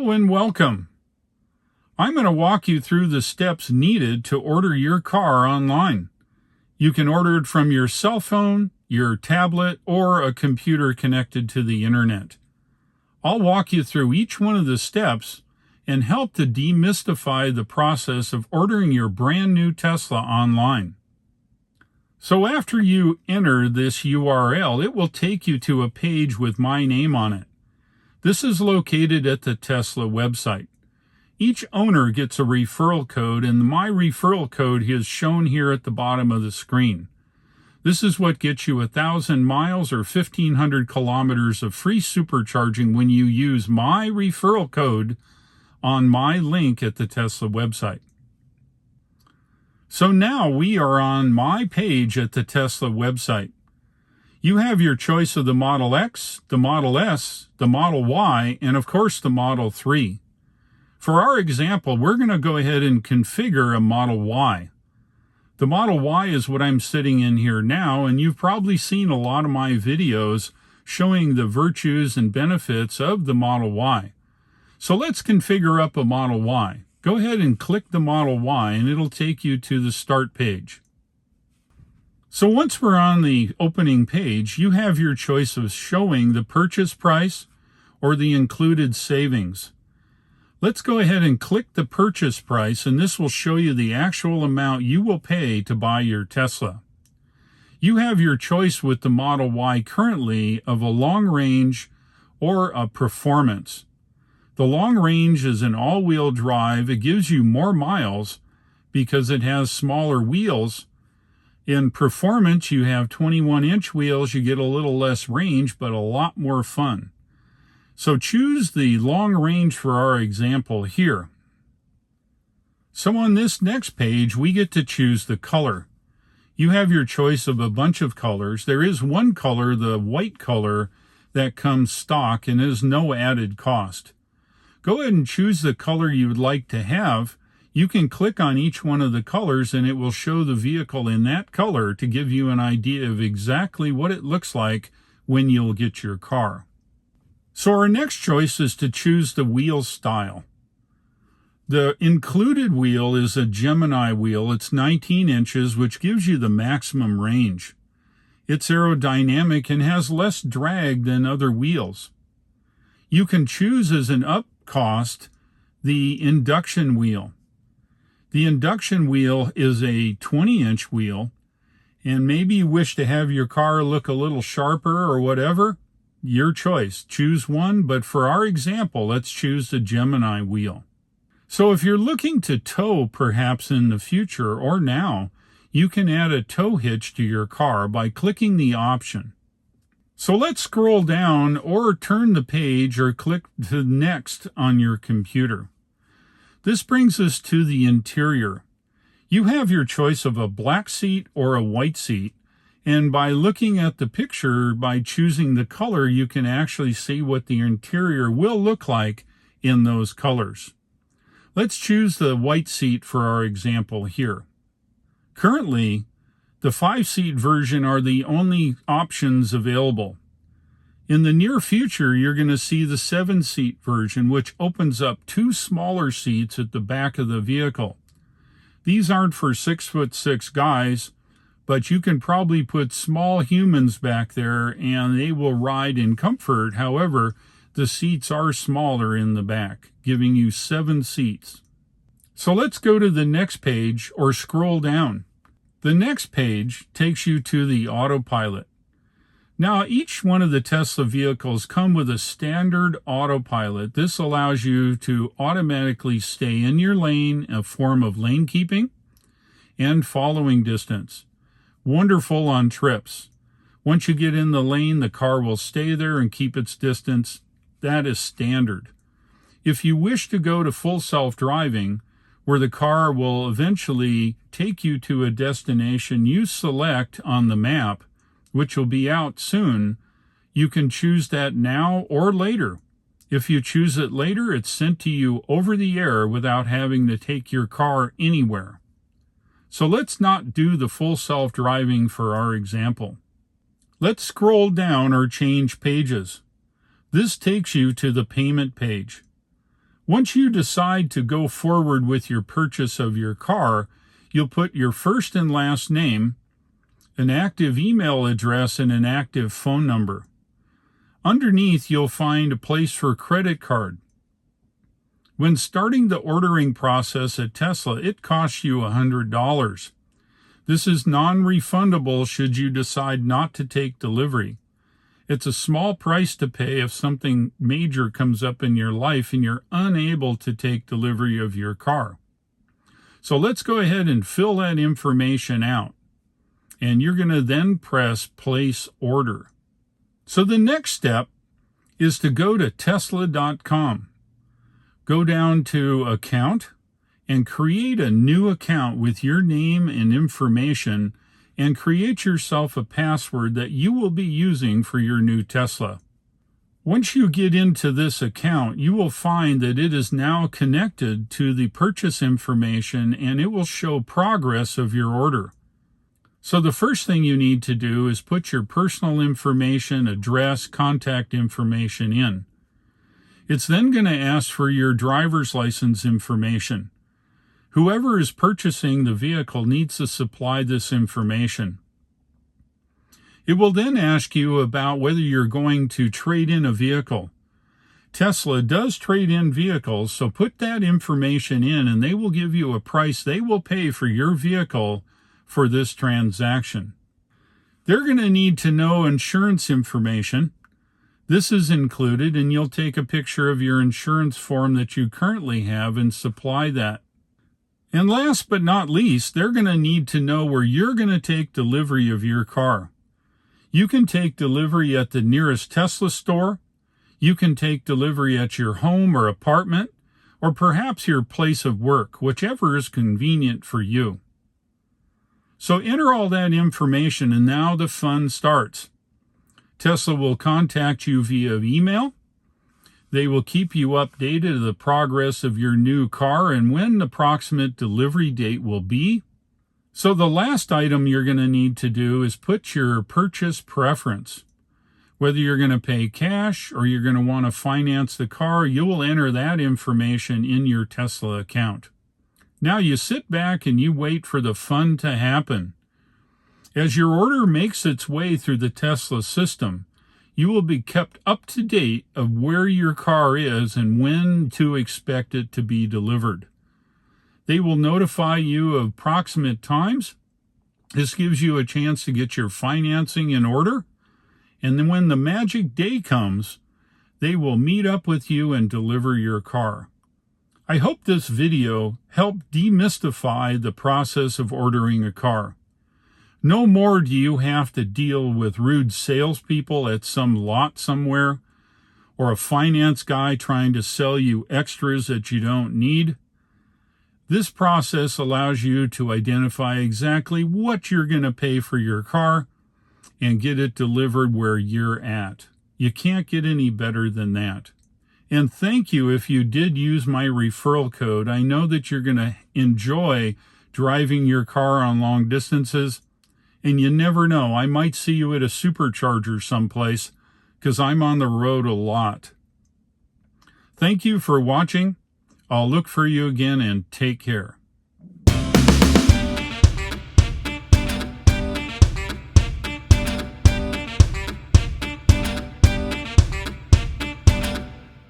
Hello and welcome. I'm going to walk you through the steps needed to order your car online. You can order it from your cell phone, your tablet, or a computer connected to the internet. I'll walk you through each one of the steps and help to demystify the process of ordering your brand new Tesla online. So after you enter this URL, it will take you to a page with my name on it. This is located at the Tesla website. Each owner gets a referral code, and my referral code is shown here at the bottom of the screen. This is what gets you 1,000 miles or 1,500 kilometers of free supercharging when you use my referral code on my link at the Tesla website. So now we are on my page at the Tesla website. You have your choice of the Model X, the Model S, the Model Y, and of course the Model 3. For our example, we're going to go ahead and configure a Model Y. The Model Y is what I'm sitting in here now, and you've probably seen a lot of my videos showing the virtues and benefits of the Model Y. So let's configure up a Model Y. Go ahead and click the Model Y, and it'll take you to the start page. So once we're on the opening page, you have your choice of showing the purchase price or the included savings. Let's go ahead and click the purchase price, and this will show you the actual amount you will pay to buy your Tesla. You have your choice with the Model Y currently of a long range or a performance. The long range is an all-wheel drive. It gives you more miles because it has smaller wheels. In performance, you have 21-inch wheels. You get a little less range, but a lot more fun. So choose the long range for our example here. So on this next page, we get to choose the color. You have your choice of a bunch of colors. There is one color, the white color, that comes stock and is no added cost. Go ahead and choose the color you would like to have. You can click on each one of the colors and it will show the vehicle in that color to give you an idea of exactly what it looks like when you'll get your car. So our next choice is to choose the wheel style. The included wheel is a Gemini wheel. It's 19 inches, which gives you the maximum range. It's aerodynamic and has less drag than other wheels. You can choose as an up cost the induction wheel. The induction wheel is a 20-inch wheel, and maybe you wish to have your car look a little sharper or whatever. Your choice. Choose one, but for our example, let's choose the Gemini wheel. So if you're looking to tow perhaps in the future or now, you can add a tow hitch to your car by clicking the option. So let's scroll down or turn the page or click to next on your computer. This brings us to the interior. You have your choice of a black seat or a white seat, and by looking at the picture, by choosing the color, you can actually see what the interior will look like in those colors. Let's choose the white seat for our example here. Currently, the 5-seat version are the only options available. In the near future, you're going to see the 7-seat version, which opens up 2 smaller seats at the back of the vehicle. These aren't for 6'6" guys, but you can probably put small humans back there and they will ride in comfort. However, the seats are smaller in the back, giving you 7 seats. So let's go to the next page or scroll down. The next page takes you to the Autopilot. Now, each one of the Tesla vehicles come with a standard autopilot. This allows you to automatically stay in your lane, a form of lane keeping, and following distance. Wonderful on trips. Once you get in the lane, the car will stay there and keep its distance. That is standard. If you wish to go to full self-driving, where the car will eventually take you to a destination you select on the map, which will be out soon, you can choose that now or later. If you choose it later, it's sent to you over the air without having to take your car anywhere. So let's not do the full self-driving for our example. Let's scroll down or change pages. This takes you to the payment page. Once you decide to go forward with your purchase of your car, you'll put your first and last name, an active email address, and an active phone number. Underneath, you'll find a place for credit card. When starting the ordering process at Tesla, it costs you $100. This is non-refundable should you decide not to take delivery. It's a small price to pay if something major comes up in your life and you're unable to take delivery of your car. So let's go ahead and fill that information out. And you're going to then press Place Order. So the next step is to go to Tesla.com. Go down to Account and create a new account with your name and information, and create yourself a password that you will be using for your new Tesla. Once you get into this account, you will find that it is now connected to the purchase information, and it will show progress of your order. So the first thing you need to do is put your personal information, address, contact information in. It's then going to ask for your driver's license information. Whoever is purchasing the vehicle needs to supply this information. It will then ask you about whether you're going to trade in a vehicle. Tesla does trade in vehicles, so put that information in and they will give you a price they will pay for your vehicle for this transaction. They're going to need to know insurance information. This is included, and you'll take a picture of your insurance form that you currently have and supply that. And last but not least, they're going to need to know where you're going to take delivery of your car. You can take delivery at the nearest Tesla store. You can take delivery at your home or apartment, or perhaps your place of work, whichever is convenient for you. So enter all that information, and now the fun starts. Tesla will contact you via email. They will keep you updated of the progress of your new car and when the approximate delivery date will be. So the last item you're going to need to do is put your purchase preference. Whether you're going to pay cash or you're going to want to finance the car, you will enter that information in your Tesla account. Now you sit back and you wait for the fun to happen. As your order makes its way through the Tesla system, you will be kept up to date of where your car is and when to expect it to be delivered. They will notify you of approximate times. This gives you a chance to get your financing in order. And then when the magic day comes, they will meet up with you and deliver your car. I hope this video helped demystify the process of ordering a car. No more do you have to deal with rude salespeople at some lot somewhere, or a finance guy trying to sell you extras that you don't need. This process allows you to identify exactly what you're going to pay for your car and get it delivered where you're at. You can't get any better than that. And thank you if you did use my referral code. I know that you're going to enjoy driving your car on long distances. And you never know, I might see you at a supercharger someplace because I'm on the road a lot. Thank you for watching. I'll look for you again and take care.